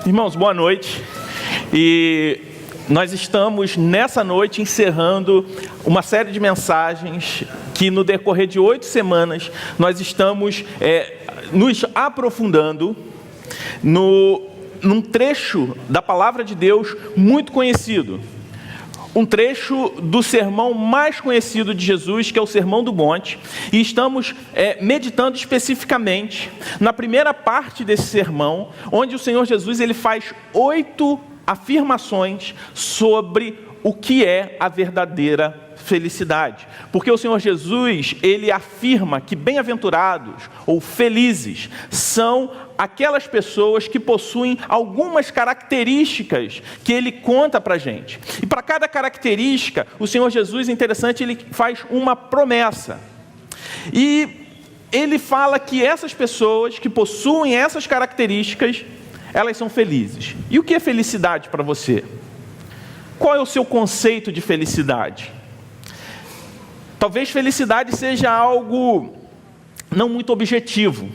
Irmãos, boa noite. E nós estamos nessa noite encerrando uma série de mensagens que no decorrer de 8 semanas nós estamos nos aprofundando num trecho da Palavra de Deus muito conhecido. Um trecho do sermão mais conhecido de Jesus, que é o Sermão do Monte, e estamos meditando especificamente na primeira parte desse sermão, onde o Senhor Jesus ele faz 8 afirmações sobre o que é a verdadeira felicidade. Porque o Senhor Jesus, ele afirma que bem-aventurados ou felizes são aquelas pessoas que possuem algumas características que ele conta para a gente. E para cada característica, o Senhor Jesus, interessante, ele faz uma promessa. E ele fala que essas pessoas que possuem essas características, elas são felizes. E o que é felicidade para você? Qual é o seu conceito de felicidade? Talvez felicidade seja algo não muito objetivo.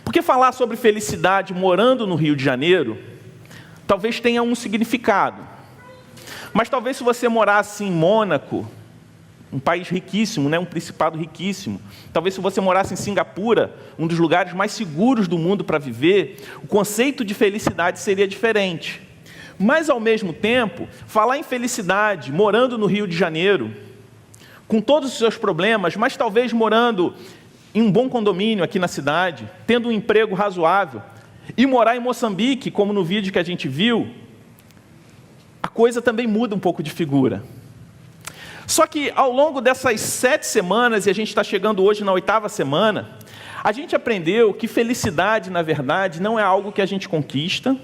Porque falar sobre felicidade morando no Rio de Janeiro, talvez tenha um significado. Mas talvez se você morasse em Mônaco, um país riquíssimo, um principado riquíssimo, talvez se você morasse em Singapura, um dos lugares mais seguros do mundo para viver, o conceito de felicidade seria diferente. Mas ao mesmo tempo, falar em felicidade morando no Rio de Janeiro, com todos os seus problemas, mas talvez morando em um bom condomínio aqui na cidade, tendo um emprego razoável, e morar em Moçambique, como no vídeo que a gente viu, a coisa também muda um pouco de figura. Só que ao longo dessas 7 semanas, e a gente está chegando hoje na 8ª semana, a gente aprendeu que felicidade, na verdade, não é algo que a gente conquista.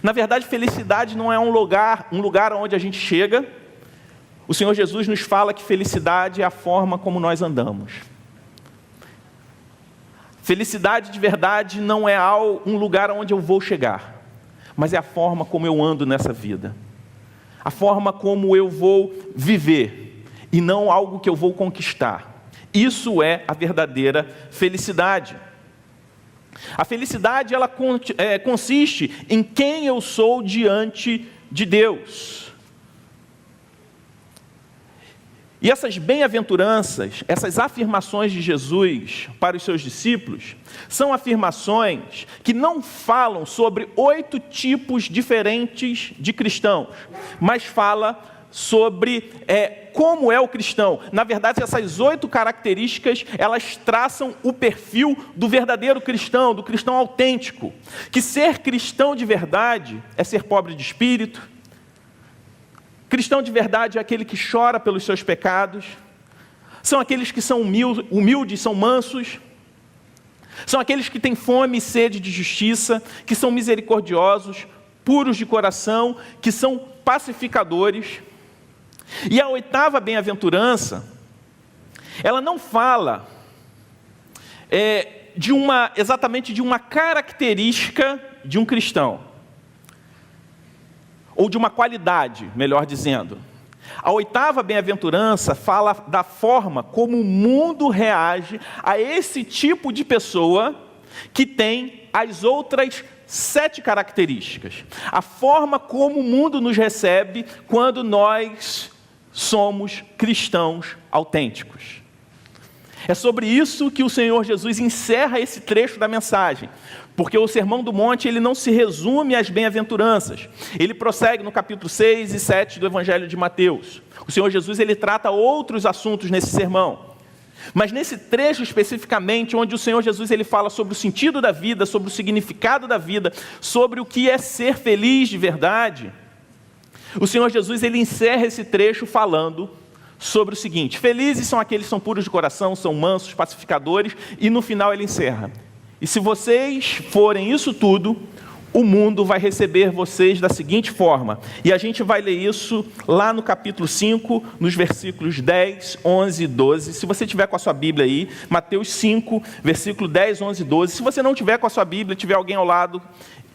Na verdade, felicidade não é um lugar onde a gente chega. O Senhor Jesus nos fala que felicidade é a forma como nós andamos. Felicidade de verdade não é um lugar onde eu vou chegar, mas é a forma como eu ando nessa vida. A forma como eu vou viver, e não algo que eu vou conquistar. Isso é a verdadeira felicidade. A felicidade, ela consiste em quem eu sou diante de Deus. E essas bem-aventuranças, essas afirmações de Jesus para os seus discípulos, são afirmações que não falam sobre 8 tipos diferentes de cristãos, mas fala sobre como é o cristão. Na verdade, essas 8 características, elas traçam o perfil do verdadeiro cristão, do cristão autêntico. Que ser cristão de verdade é ser pobre de espírito. Cristão de verdade é aquele que chora pelos seus pecados. São aqueles que são humildes, são mansos. São aqueles que têm fome e sede de justiça, que são misericordiosos, puros de coração, que são pacificadores. E a 8ª bem-aventurança, ela não fala exatamente de uma característica de um cristão, ou de uma qualidade, melhor dizendo. A 8ª bem-aventurança fala da forma como o mundo reage a esse tipo de pessoa que tem as outras 7 características. A forma como o mundo nos recebe quando nós somos cristãos autênticos. É sobre isso que o Senhor Jesus encerra esse trecho da mensagem. Porque o Sermão do Monte, ele não se resume às bem-aventuranças. Ele prossegue no capítulo 6 e 7 do Evangelho de Mateus. O Senhor Jesus, ele trata outros assuntos nesse sermão. Mas nesse trecho especificamente, onde o Senhor Jesus ele fala sobre o sentido da vida, sobre o significado da vida, sobre o que é ser feliz de verdade, o Senhor Jesus ele encerra esse trecho falando sobre o seguinte: felizes são aqueles que são puros de coração, são mansos, pacificadores, e no final ele encerra: e se vocês forem isso tudo, o mundo vai receber vocês da seguinte forma. E a gente vai ler isso lá no capítulo 5, nos versículos 10, 11 e 12. Se você tiver com a sua Bíblia aí, Mateus 5, versículo 10, 11 e 12. Se você não tiver com a sua Bíblia, tiver alguém ao lado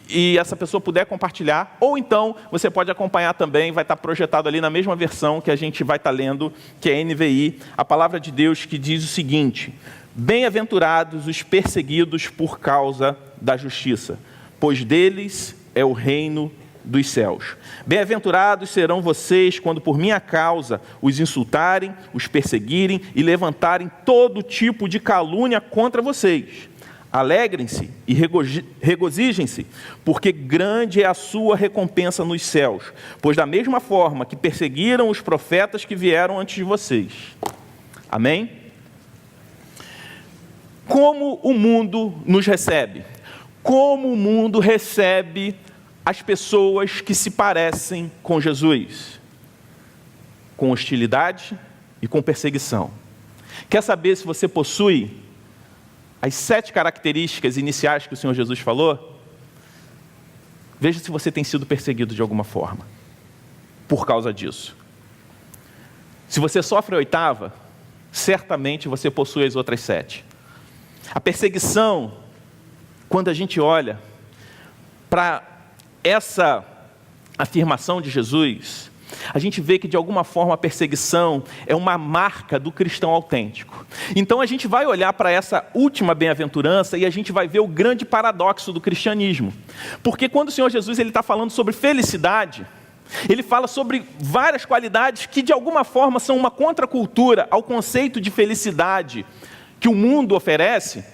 e essa pessoa puder compartilhar, ou então você pode acompanhar também, vai estar projetado ali na mesma versão que a gente vai estar lendo, que é NVI, a palavra de Deus que diz o seguinte: bem-aventurados os perseguidos por causa da justiça, pois deles é o reino dos céus. Bem-aventurados serão vocês quando por minha causa os insultarem, os perseguirem e levantarem todo tipo de calúnia contra vocês. Alegrem-se e regozijem-se, porque grande é a sua recompensa nos céus, pois da mesma forma que perseguiram os profetas que vieram antes de vocês. Amém? Como o mundo nos recebe? Como o mundo recebe as pessoas que se parecem com Jesus? Com hostilidade e com perseguição. Quer saber se você possui as 7 características iniciais que o Senhor Jesus falou? Veja se você tem sido perseguido de alguma forma por causa disso. Se você sofre a 8ª, certamente você possui as outras 7. A perseguição, quando a gente olha para essa afirmação de Jesus, a gente vê que de alguma forma a perseguição é uma marca do cristão autêntico. Então a gente vai olhar para essa última bem-aventurança e a gente vai ver o grande paradoxo do cristianismo. Porque quando o Senhor Jesus está falando sobre felicidade, ele fala sobre várias qualidades que de alguma forma são uma contracultura ao conceito de felicidade que o mundo oferece,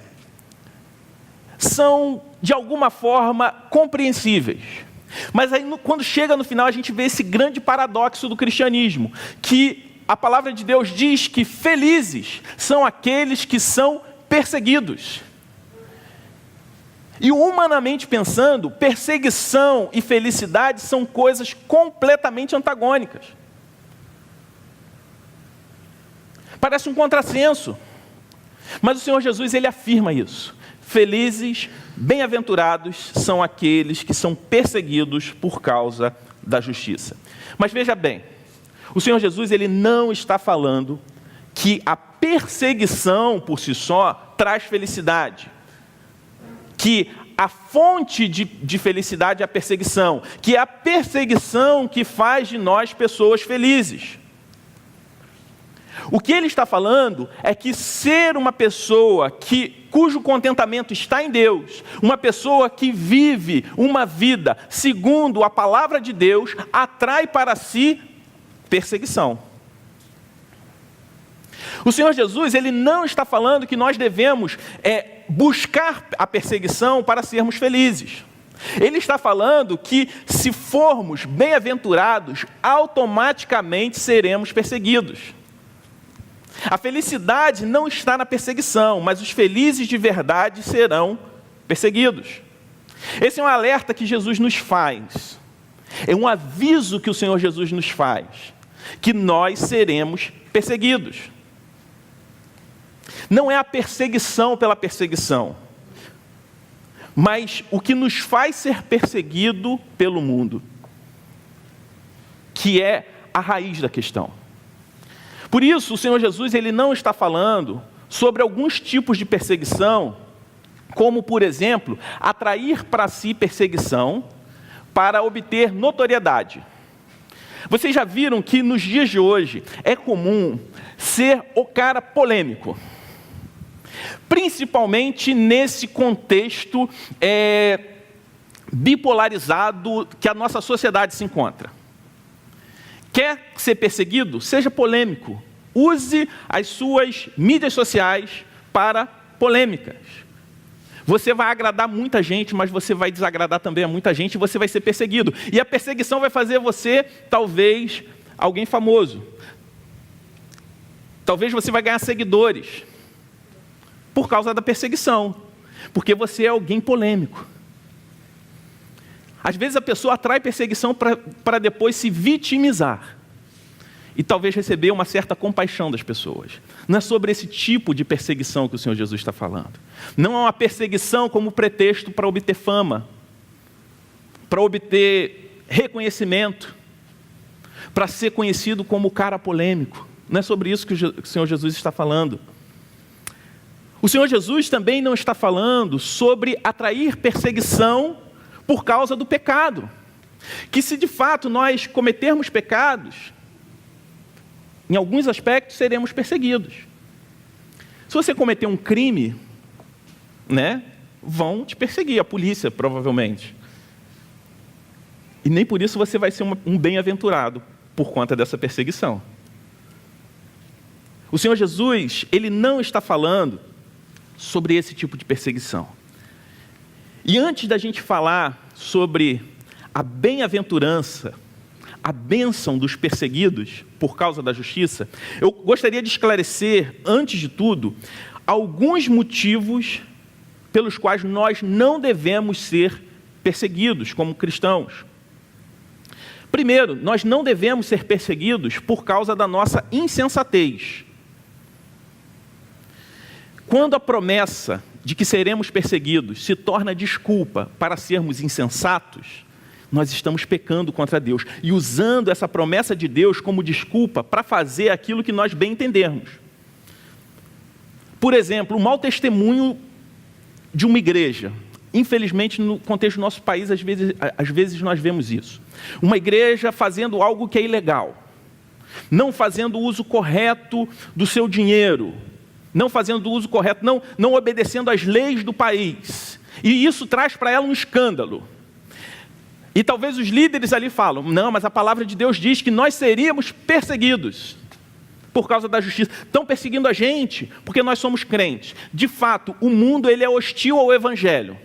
são de alguma forma compreensíveis. Mas aí quando chega no final a gente vê esse grande paradoxo do cristianismo, que a palavra de Deus diz que felizes são aqueles que são perseguidos. E humanamente pensando, perseguição e felicidade são coisas completamente antagônicas. Parece um contrassenso. Mas o Senhor Jesus, ele afirma isso. Felizes, bem-aventurados são aqueles que são perseguidos por causa da justiça. Mas veja bem, o Senhor Jesus, ele não está falando que a perseguição por si só traz felicidade. Que a fonte de felicidade é a perseguição. Que é a perseguição que faz de nós pessoas felizes. O que ele está falando é que ser uma pessoa cujo contentamento está em Deus, uma pessoa que vive uma vida segundo a palavra de Deus, atrai para si perseguição. O Senhor Jesus, ele não está falando que nós devemos buscar a perseguição para sermos felizes. Ele está falando que se formos bem-aventurados, automaticamente seremos perseguidos. A felicidade não está na perseguição, mas os felizes de verdade serão perseguidos. Esse é um alerta que Jesus nos faz. É um aviso que o Senhor Jesus nos faz, que nós seremos perseguidos. Não é a perseguição pela perseguição, mas o que nos faz ser perseguido pelo mundo, que é a raiz da questão. Por isso, o Senhor Jesus, ele não está falando sobre alguns tipos de perseguição, como, por exemplo, atrair para si perseguição para obter notoriedade. Vocês já viram que nos dias de hoje é comum ser o cara polêmico, principalmente nesse contexto bipolarizado que a nossa sociedade se encontra. Quer ser perseguido? Seja polêmico. Use as suas mídias sociais para polêmicas. Você vai agradar muita gente, mas você vai desagradar também a muita gente e você vai ser perseguido. E a perseguição vai fazer você, talvez, alguém famoso. Talvez você vai ganhar seguidores por causa da perseguição, porque você é alguém polêmico. Às vezes a pessoa atrai perseguição para depois se vitimizar e talvez receber uma certa compaixão das pessoas. Não é sobre esse tipo de perseguição que o Senhor Jesus está falando. Não é uma perseguição como pretexto para obter fama, para obter reconhecimento, para ser conhecido como o cara polêmico. Não é sobre isso que o Senhor Jesus está falando. O Senhor Jesus também não está falando sobre atrair perseguição por causa do pecado. Que se de fato nós cometermos pecados, em alguns aspectos seremos perseguidos. Se você cometer um crime, vão te perseguir, a polícia provavelmente. E nem por isso você vai ser um bem-aventurado por conta dessa perseguição. O Senhor Jesus, Ele não está falando sobre esse tipo de perseguição. E antes da gente falar sobre a bem-aventurança, a bênção dos perseguidos por causa da justiça, eu gostaria de esclarecer, antes de tudo, alguns motivos pelos quais nós não devemos ser perseguidos como cristãos. Primeiro, nós não devemos ser perseguidos por causa da nossa insensatez. Quando a promessa de que seremos perseguidos se torna desculpa para sermos insensatos, nós estamos pecando contra Deus e usando essa promessa de Deus como desculpa para fazer aquilo que nós bem entendermos. Por exemplo, o mau testemunho de uma igreja. Infelizmente, no contexto do nosso país, às vezes nós vemos isso. Uma igreja fazendo algo que é ilegal, não fazendo o uso correto do seu dinheiro, não fazendo o uso correto, não obedecendo às leis do país. E isso traz para ela um escândalo. E talvez os líderes ali falam, não, mas a palavra de Deus diz que nós seríamos perseguidos por causa da justiça. Estão perseguindo a gente porque nós somos crentes. De fato, o mundo ele é hostil ao evangelho.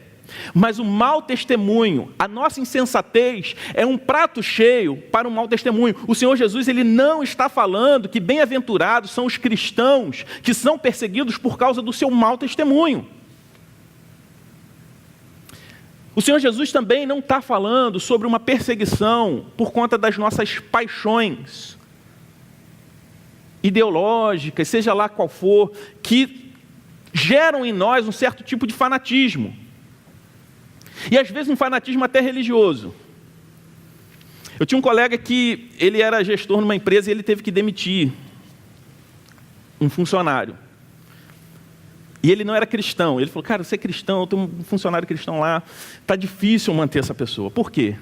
Mas o mau testemunho, a nossa insensatez, é um prato cheio para um mau testemunho. O Senhor Jesus ele não está falando que bem-aventurados são os cristãos que são perseguidos por causa do seu mau testemunho. O Senhor Jesus também não está falando sobre uma perseguição por conta das nossas paixões ideológicas, seja lá qual for, que geram em nós um certo tipo de fanatismo. E às vezes um fanatismo até religioso. Eu tinha um colega que ele era gestor numa empresa e ele teve que demitir um funcionário. E ele não era cristão. Ele falou, cara, você é cristão, eu tenho um funcionário cristão lá, está difícil manter essa pessoa. Por quê?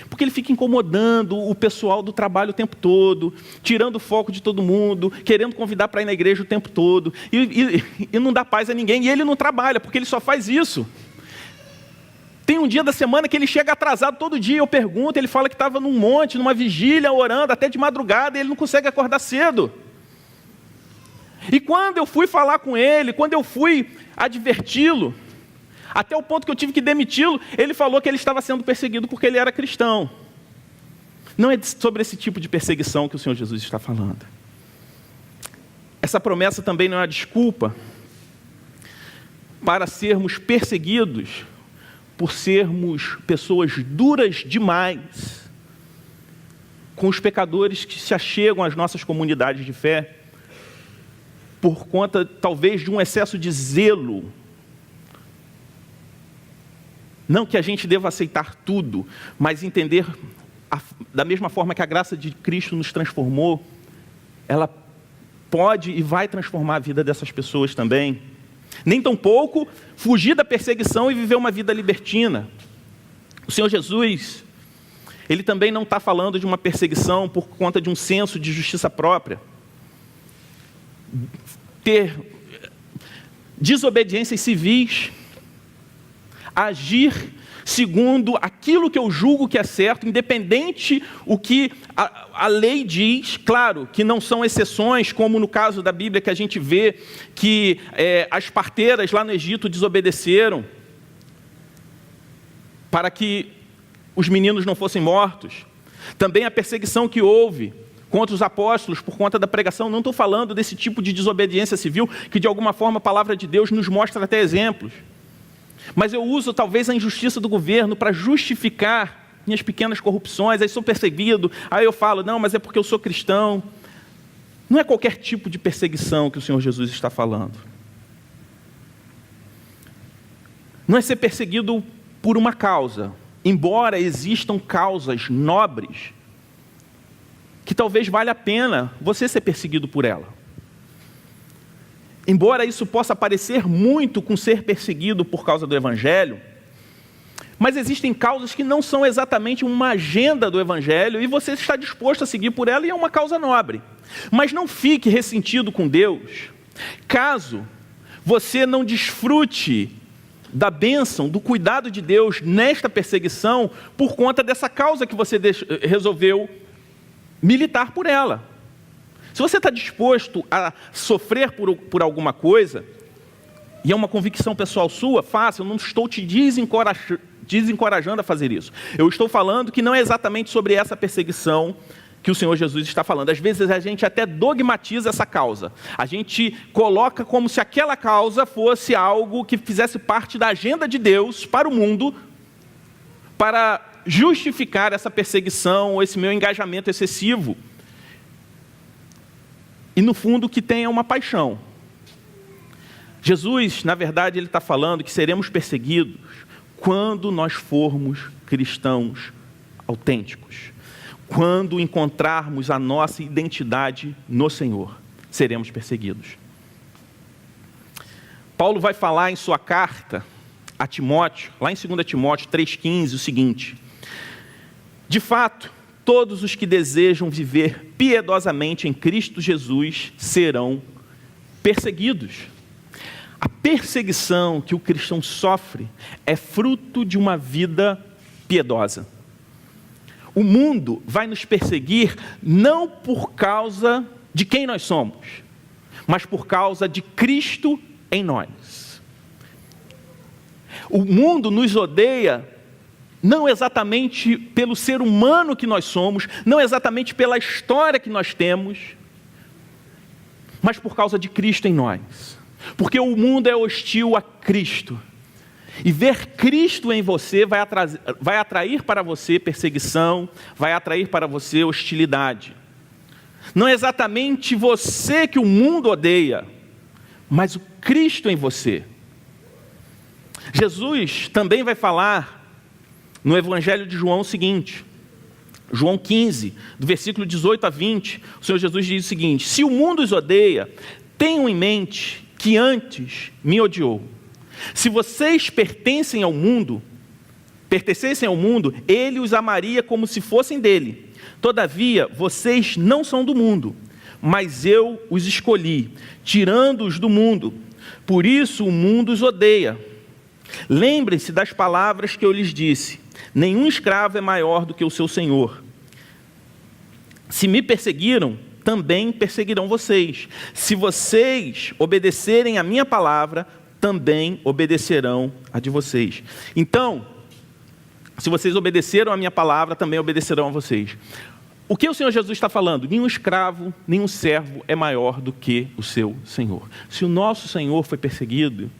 Porque ele fica incomodando o pessoal do trabalho o tempo todo, tirando o foco de todo mundo, querendo convidar para ir na igreja o tempo todo, e não dá paz a ninguém, e ele não trabalha, porque ele só faz isso. Tem um dia da semana que ele chega atrasado todo dia, eu pergunto, ele fala que estava num monte, numa vigília, orando, até de madrugada, e ele não consegue acordar cedo. E quando eu fui falar com ele, quando eu fui adverti-lo, até o ponto que eu tive que demiti-lo, ele falou que ele estava sendo perseguido porque ele era cristão. Não é sobre esse tipo de perseguição que o Senhor Jesus está falando. Essa promessa também não é uma desculpa para sermos perseguidos por sermos pessoas duras demais com os pecadores que se achegam às nossas comunidades de fé, por conta, talvez, de um excesso de zelo. Não que a gente deva aceitar tudo, mas entender, da mesma forma que a graça de Cristo nos transformou, ela pode e vai transformar a vida dessas pessoas também. Nem tampouco fugir da perseguição e viver uma vida libertina. O Senhor Jesus, Ele também não está falando de uma perseguição por conta de um senso de justiça própria. Ter desobediências civis, agir segundo aquilo que eu julgo que é certo, independente o que a lei diz. Claro que não são exceções, como no caso da Bíblia que a gente vê que as parteiras lá no Egito desobedeceram para que os meninos não fossem mortos. Também a perseguição que houve contra os apóstolos por conta da pregação. Não estou falando desse tipo de desobediência civil, que de alguma forma a palavra de Deus nos mostra até exemplos. Mas eu uso talvez a injustiça do governo para justificar minhas pequenas corrupções, aí sou perseguido, aí eu falo, não, mas é porque eu sou cristão. Não é qualquer tipo de perseguição que o Senhor Jesus está falando. Não é ser perseguido por uma causa, embora existam causas nobres, que talvez valha a pena você ser perseguido por ela. Embora isso possa parecer muito com ser perseguido por causa do Evangelho, mas existem causas que não são exatamente uma agenda do Evangelho e você está disposto a seguir por ela e é uma causa nobre. Mas não fique ressentido com Deus, caso você não desfrute da bênção, do cuidado de Deus nesta perseguição por conta dessa causa que você resolveu militar por ela. Se você está disposto a sofrer por alguma coisa, e é uma convicção pessoal sua, faça. Eu não estou te desencorajando a fazer isso. Eu estou falando que não é exatamente sobre essa perseguição que o Senhor Jesus está falando. Às vezes a gente até dogmatiza essa causa. A gente coloca como se aquela causa fosse algo que fizesse parte da agenda de Deus para o mundo, para justificar essa perseguição ou esse meu engajamento excessivo. E no fundo que tenha uma paixão. Jesus, na verdade, ele está falando que seremos perseguidos quando nós formos cristãos autênticos. Quando encontrarmos a nossa identidade no Senhor, seremos perseguidos. Paulo vai falar em sua carta a Timóteo, lá em 2 Timóteo 3,15, o seguinte: de fato, todos os que desejam viver piedosamente em Cristo Jesus serão perseguidos. A perseguição que o cristão sofre é fruto de uma vida piedosa. O mundo vai nos perseguir não por causa de quem nós somos, mas por causa de Cristo em nós. O mundo nos odeia não exatamente pelo ser humano que nós somos, não exatamente pela história que nós temos, mas por causa de Cristo em nós. Porque o mundo é hostil a Cristo. E ver Cristo em você vai atrair para você perseguição, vai atrair para você hostilidade. Não é exatamente você que o mundo odeia, mas o Cristo em você. Jesus também vai falar no Evangelho de João o seguinte, João 15, do versículo 18 a 20, o Senhor Jesus diz o seguinte: se o mundo os odeia, tenham em mente que antes me odiou. Se vocês pertencessem ao mundo, ele os amaria como se fossem dele. Todavia, vocês não são do mundo, mas eu os escolhi, tirando-os do mundo. Por isso o mundo os odeia. Lembrem-se das palavras que eu lhes disse: nenhum escravo é maior do que o seu senhor. Se me perseguiram, também perseguirão vocês. Se vocês obedecerem a minha palavra, também obedecerão a de vocês. Então, se vocês obedeceram a minha palavra, também obedecerão a vocês. O que o Senhor Jesus está falando? Nenhum escravo, nenhum servo é maior do que o seu Senhor. Se o nosso Senhor foi perseguido,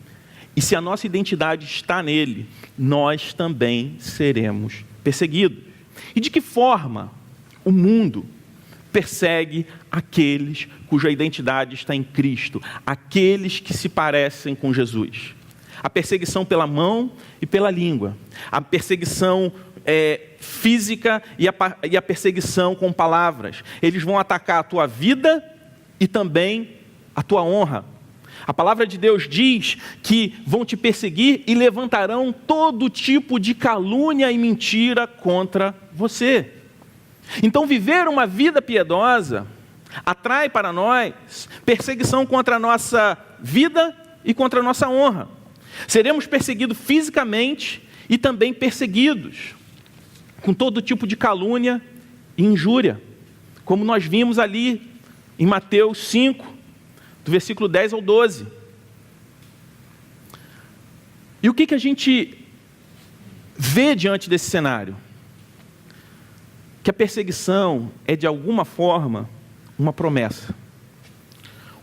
e se a nossa identidade está nele, nós também seremos perseguidos. E de que forma o mundo persegue aqueles cuja identidade está em Cristo, aqueles que se parecem com Jesus? A perseguição pela mão e pela língua, a perseguição física e a perseguição com palavras. Eles vão atacar a tua vida e também a tua honra. A palavra de Deus diz que vão te perseguir e levantarão todo tipo de calúnia e mentira contra você. Então, viver uma vida piedosa atrai para nós perseguição contra a nossa vida e contra a nossa honra. Seremos perseguidos fisicamente e também perseguidos com todo tipo de calúnia e injúria, como nós vimos ali em Mateus 5, do versículo 10 ao 12. E o que a gente vê diante desse cenário? Que a perseguição é, de alguma forma, uma promessa,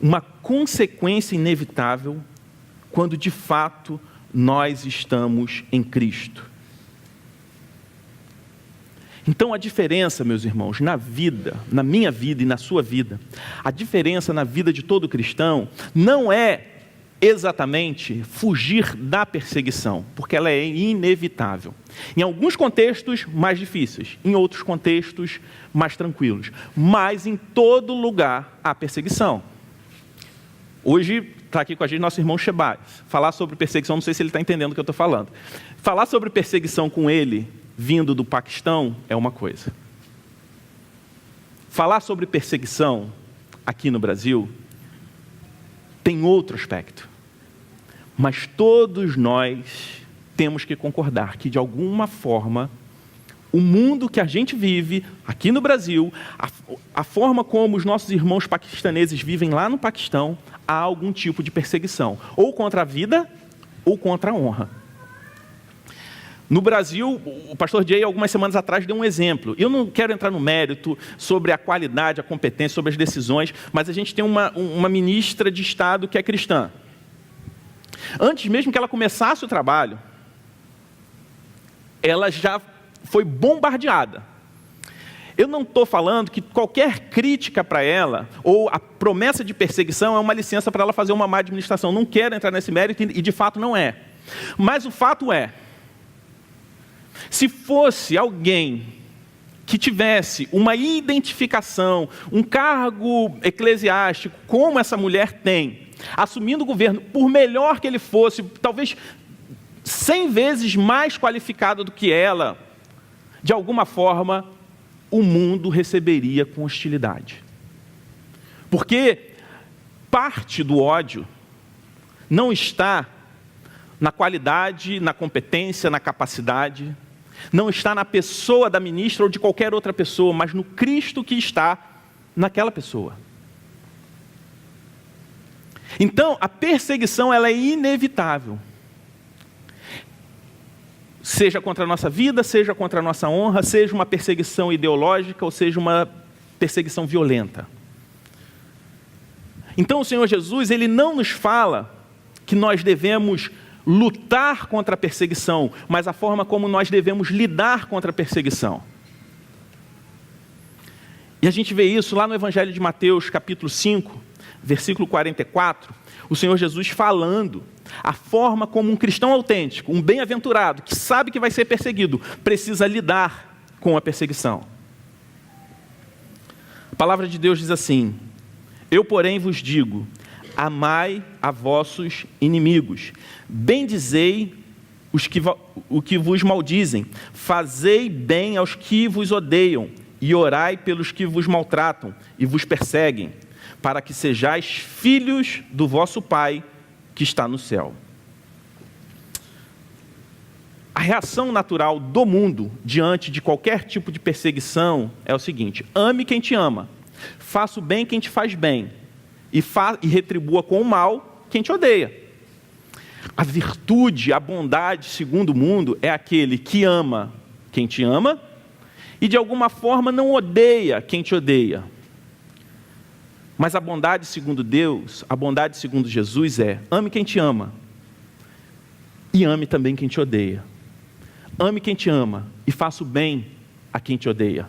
uma consequência inevitável quando de fato nós estamos em Cristo. Então a diferença, meus irmãos, na vida, na minha vida e na sua vida, a diferença na vida de todo cristão não é exatamente fugir da perseguição, porque ela é inevitável. Em alguns contextos mais difíceis, em outros contextos mais tranquilos, mas em todo lugar há perseguição. Hoje está aqui com a gente nosso irmão Shebaz. Falar sobre perseguição, não sei se ele está entendendo o que eu estou falando. Falar sobre perseguição com ele, vindo do Paquistão, é uma coisa. Falar sobre perseguição aqui no Brasil tem outro aspecto. Mas todos nós temos que concordar que, de alguma forma, o mundo que a gente vive aqui no Brasil, a forma como os nossos irmãos paquistaneses vivem lá no Paquistão, há algum tipo de perseguição, ou contra a vida, ou contra a honra. No Brasil, o pastor Jay, algumas semanas atrás, deu um exemplo. Eu não quero entrar no mérito sobre a qualidade, a competência, sobre as decisões, mas a gente tem uma ministra de Estado que é cristã. Antes mesmo que ela começasse o trabalho, ela já foi bombardeada. Eu não estou falando que qualquer crítica para ela, ou a promessa de perseguição, é uma licença para ela fazer uma má administração. Não quero entrar nesse mérito e de fato não é. Mas o fato é, se fosse alguém que tivesse uma identificação, um cargo eclesiástico, como essa mulher tem, assumindo o governo, por melhor que ele fosse, talvez 100 vezes mais qualificado do que ela, de alguma forma, o mundo receberia com hostilidade. Porque parte do ódio não está na qualidade, na competência, na capacidade, não está na pessoa da ministra ou de qualquer outra pessoa, mas no Cristo que está naquela pessoa. Então, a perseguição ela é inevitável. Seja contra a nossa vida, seja contra a nossa honra, seja uma perseguição ideológica ou seja uma perseguição violenta. Então o Senhor Jesus, Ele não nos fala que nós devemos lutar contra a perseguição, mas a forma como nós devemos lidar contra a perseguição. E a gente vê isso lá no Evangelho de Mateus, capítulo 5, versículo 44, o Senhor Jesus falando a forma como um cristão autêntico, um bem-aventurado, que sabe que vai ser perseguido, precisa lidar com a perseguição. A palavra de Deus diz assim: eu, porém, vos digo, amai a vossos inimigos, bendizei os que vos maldizem, fazei bem aos que vos odeiam, e orai pelos que vos maltratam e vos perseguem, para que sejais filhos do vosso Pai que está no céu. A reação natural do mundo diante de qualquer tipo de perseguição é o seguinte: ame quem te ama, faça o bem quem te faz bem, e retribua com o mal quem te odeia. A virtude, a bondade, segundo o mundo, é aquele que ama quem te ama e de alguma forma não odeia quem te odeia. Mas a bondade segundo Deus, a bondade segundo Jesus é: ame quem te ama e ame também quem te odeia. Ame quem te ama e faça o bem a quem te odeia.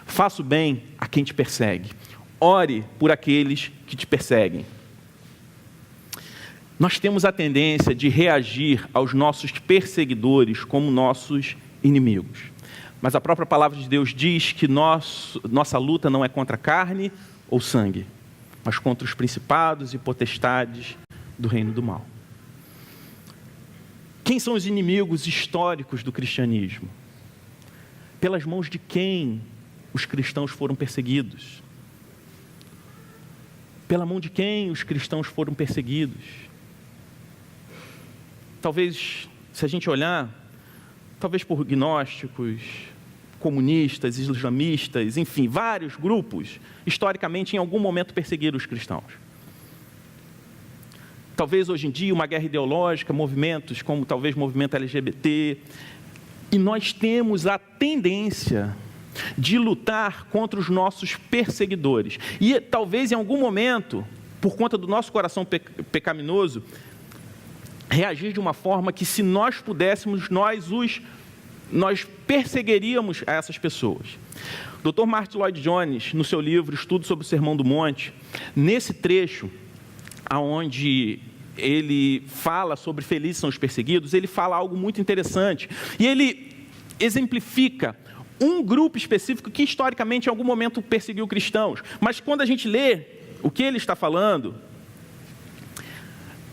Faça o bem a quem te persegue. Ore por aqueles que te perseguem. Nós temos a tendência de reagir aos nossos perseguidores como nossos inimigos. Mas a própria palavra de Deus diz que nossa luta não é contra carne ou sangue, mas contra os principados e potestades do reino do mal. Quem são os inimigos históricos do cristianismo? Pelas mãos de quem os cristãos foram perseguidos? Pela mão de quem os cristãos foram perseguidos? Talvez, se a gente olhar, talvez por gnósticos, comunistas, islamistas, enfim, vários grupos, historicamente, em algum momento perseguiram os cristãos. Talvez hoje em dia uma guerra ideológica, movimentos como talvez o movimento LGBT, e nós temos a tendência de lutar contra os nossos perseguidores. E talvez em algum momento, por conta do nosso coração pecaminoso, reagir de uma forma que, se nós pudéssemos, nós perseguiríamos a essas pessoas. O Dr. Martyn Lloyd-Jones, no seu livro Estudo sobre o Sermão do Monte, nesse trecho, onde ele fala sobre felizes são os perseguidos, ele fala algo muito interessante. E ele exemplifica um grupo específico que, historicamente, em algum momento perseguiu cristãos. Mas quando a gente lê o que ele está falando,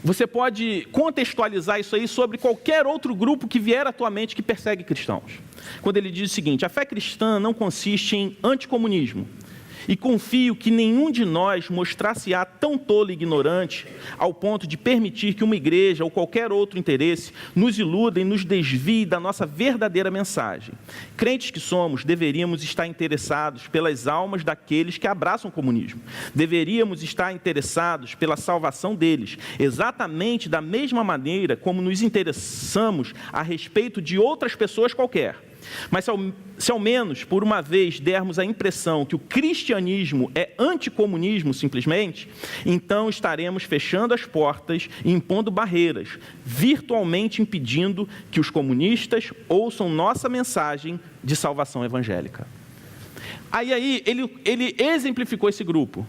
você pode contextualizar isso aí sobre qualquer outro grupo que vier à tua mente que persegue cristãos. Quando ele diz o seguinte: a fé cristã não consiste em anticomunismo, e confio que nenhum de nós mostrar-se-á tão tolo e ignorante ao ponto de permitir que uma igreja ou qualquer outro interesse nos iluda e nos desvie da nossa verdadeira mensagem. Crentes que somos, deveríamos estar interessados pelas almas daqueles que abraçam o comunismo. Deveríamos estar interessados pela salvação deles, exatamente da mesma maneira como nos interessamos a respeito de outras pessoas qualquer. Mas se ao menos por uma vez dermos a impressão que o cristianismo é anticomunismo simplesmente, então estaremos fechando as portas e impondo barreiras, virtualmente impedindo que os comunistas ouçam nossa mensagem de salvação evangélica. Aí ele exemplificou esse grupo.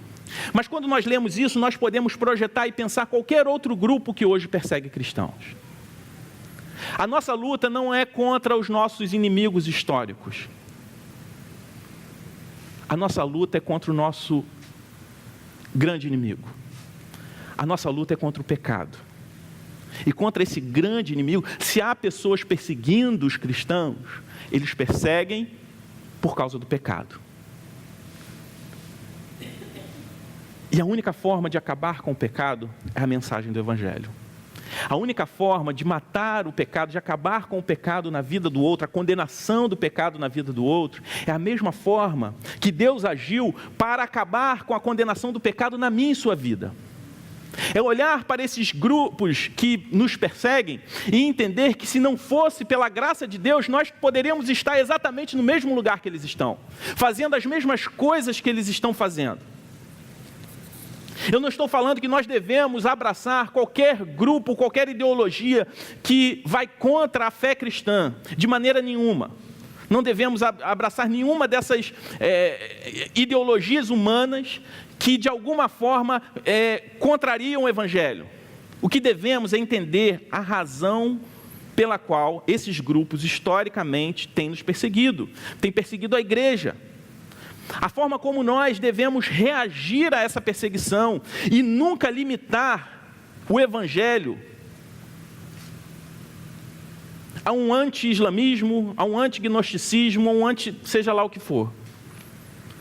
Mas quando nós lemos isso, nós podemos projetar e pensar qualquer outro grupo que hoje persegue cristãos. A nossa luta não é contra os nossos inimigos históricos. A nossa luta é contra o nosso grande inimigo. A nossa luta é contra o pecado. E contra esse grande inimigo, se há pessoas perseguindo os cristãos, eles perseguem por causa do pecado. E a única forma de acabar com o pecado é a mensagem do Evangelho. A única forma de matar o pecado, de acabar com o pecado na vida do outro, a condenação do pecado na vida do outro, é a mesma forma que Deus agiu para acabar com a condenação do pecado na minha e sua vida. É olhar para esses grupos que nos perseguem e entender que se não fosse pela graça de Deus, nós poderíamos estar exatamente no mesmo lugar que eles estão, fazendo as mesmas coisas que eles estão fazendo. Eu não estou falando que nós devemos abraçar qualquer grupo, qualquer ideologia que vai contra a fé cristã, de maneira nenhuma. Não devemos abraçar nenhuma dessas ideologias humanas que de alguma forma contrariam o Evangelho. O que devemos é entender a razão pela qual esses grupos historicamente têm nos perseguido, têm perseguido a igreja. A forma como nós devemos reagir a essa perseguição e nunca limitar o Evangelho a um anti-islamismo, a um anti-gnosticismo, a um seja lá o que for.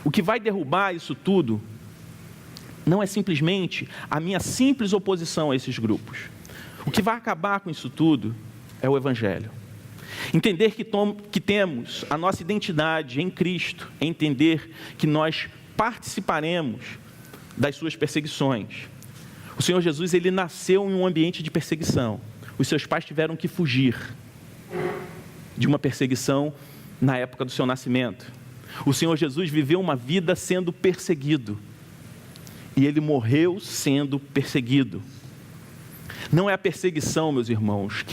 O que vai derrubar isso tudo não é simplesmente a minha simples oposição a esses grupos. O que vai acabar com isso tudo é o Evangelho. Entender que temos a nossa identidade em Cristo, entender que nós participaremos das suas perseguições. O Senhor Jesus, ele nasceu em um ambiente de perseguição. Os seus pais tiveram que fugir de uma perseguição na época do seu nascimento. O Senhor Jesus viveu uma vida sendo perseguido. E ele morreu sendo perseguido. Não é a perseguição, meus irmãos,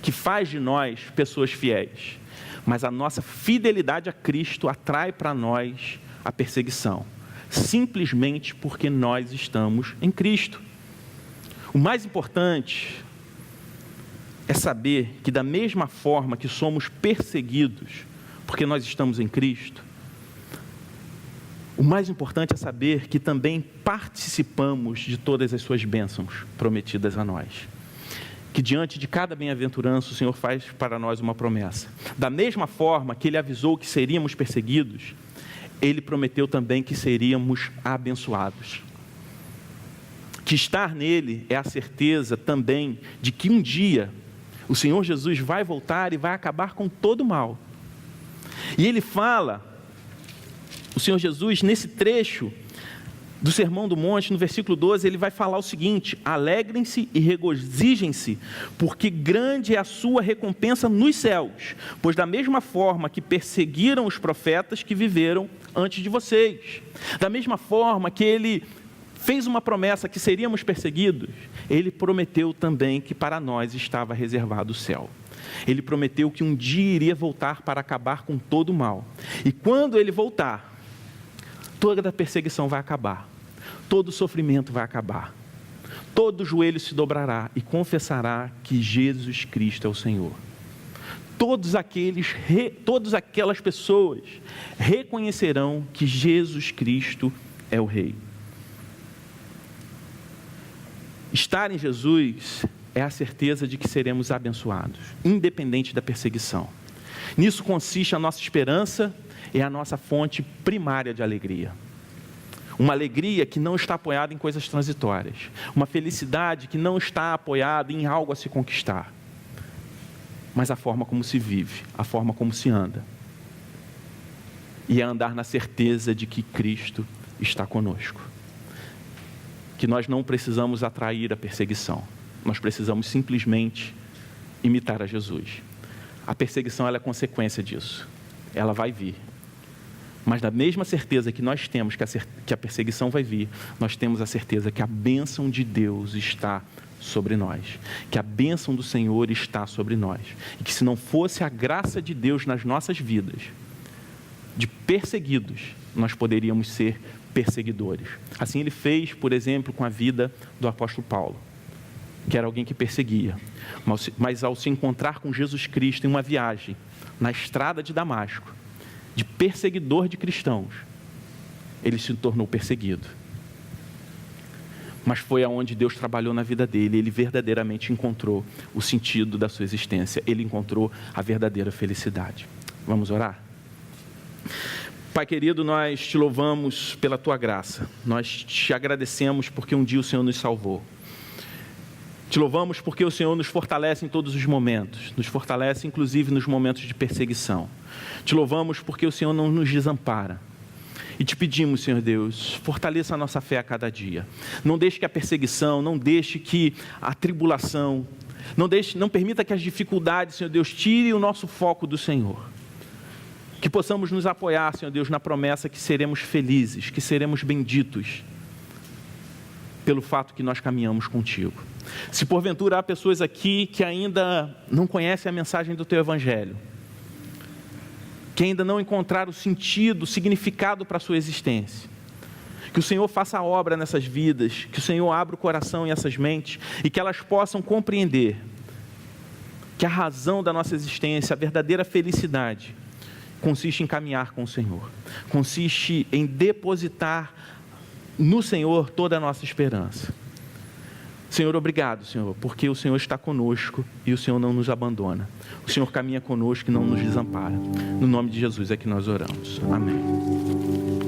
que faz de nós pessoas fiéis, mas a nossa fidelidade a Cristo atrai para nós a perseguição, simplesmente porque nós estamos em Cristo. O mais importante é saber que da mesma forma que somos perseguidos porque nós estamos em Cristo, o mais importante é saber que também participamos de todas as suas bênçãos prometidas a nós. Que diante de cada bem-aventurança o Senhor faz para nós uma promessa. Da mesma forma que Ele avisou que seríamos perseguidos, Ele prometeu também que seríamos abençoados. Que estar nele é a certeza também de que um dia o Senhor Jesus vai voltar e vai acabar com todo o mal. E Ele fala, o Senhor Jesus, nesse trecho do Sermão do Monte, no versículo 12, ele vai falar o seguinte: alegrem-se e regozijem-se, porque grande é a sua recompensa nos céus, pois da mesma forma que perseguiram os profetas que viveram antes de vocês, da mesma forma que ele fez uma promessa que seríamos perseguidos, ele prometeu também que para nós estava reservado o céu. Ele prometeu que um dia iria voltar para acabar com todo o mal. E quando ele voltar, toda a perseguição vai acabar, todo o sofrimento vai acabar, todo joelho se dobrará e confessará que Jesus Cristo é o Senhor. Todas aquelas pessoas reconhecerão que Jesus Cristo é o Rei. Estar em Jesus é a certeza de que seremos abençoados, independente da perseguição. Nisso consiste a nossa esperança e a nossa fonte primária de alegria. Uma alegria que não está apoiada em coisas transitórias. Uma felicidade que não está apoiada em algo a se conquistar. Mas a forma como se vive, a forma como se anda. E é andar na certeza de que Cristo está conosco. Que nós não precisamos atrair a perseguição. Nós precisamos simplesmente imitar a Jesus. A perseguição ela é consequência disso. Ela vai vir. Mas da mesma certeza que nós temos que a perseguição vai vir, nós temos a certeza que a bênção de Deus está sobre nós. Que a bênção do Senhor está sobre nós. E que se não fosse a graça de Deus nas nossas vidas, de perseguidos, nós poderíamos ser perseguidores. Assim ele fez, por exemplo, com a vida do apóstolo Paulo, que era alguém que perseguia. Mas ao se encontrar com Jesus Cristo em uma viagem, na estrada de Damasco, de perseguidor de cristãos, ele se tornou perseguido. Mas foi aonde Deus trabalhou na vida dele, ele verdadeiramente encontrou o sentido da sua existência, ele encontrou a verdadeira felicidade. Vamos orar? Pai querido, nós te louvamos pela tua graça, nós te agradecemos porque um dia o Senhor nos salvou. Te louvamos porque o Senhor nos fortalece em todos os momentos, nos fortalece inclusive nos momentos de perseguição. Te louvamos porque o Senhor não nos desampara. E te pedimos, Senhor Deus, fortaleça a nossa fé a cada dia. Não deixe que a perseguição, não deixe que a tribulação, não permita que as dificuldades, Senhor Deus, tirem o nosso foco do Senhor. Que possamos nos apoiar, Senhor Deus, na promessa que seremos felizes, que seremos benditos pelo fato que nós caminhamos contigo. Se porventura há pessoas aqui que ainda não conhecem a mensagem do teu evangelho, que ainda não encontraram sentido, significado para a sua existência, que o Senhor faça a obra nessas vidas, que o Senhor abra o coração e essas mentes, e que elas possam compreender que a razão da nossa existência, a verdadeira felicidade, consiste em caminhar com o Senhor, consiste em depositar no Senhor toda a nossa esperança. Senhor, obrigado, Senhor, porque o Senhor está conosco e o Senhor não nos abandona. O Senhor caminha conosco e não nos desampara. No nome de Jesus é que nós oramos. Amém.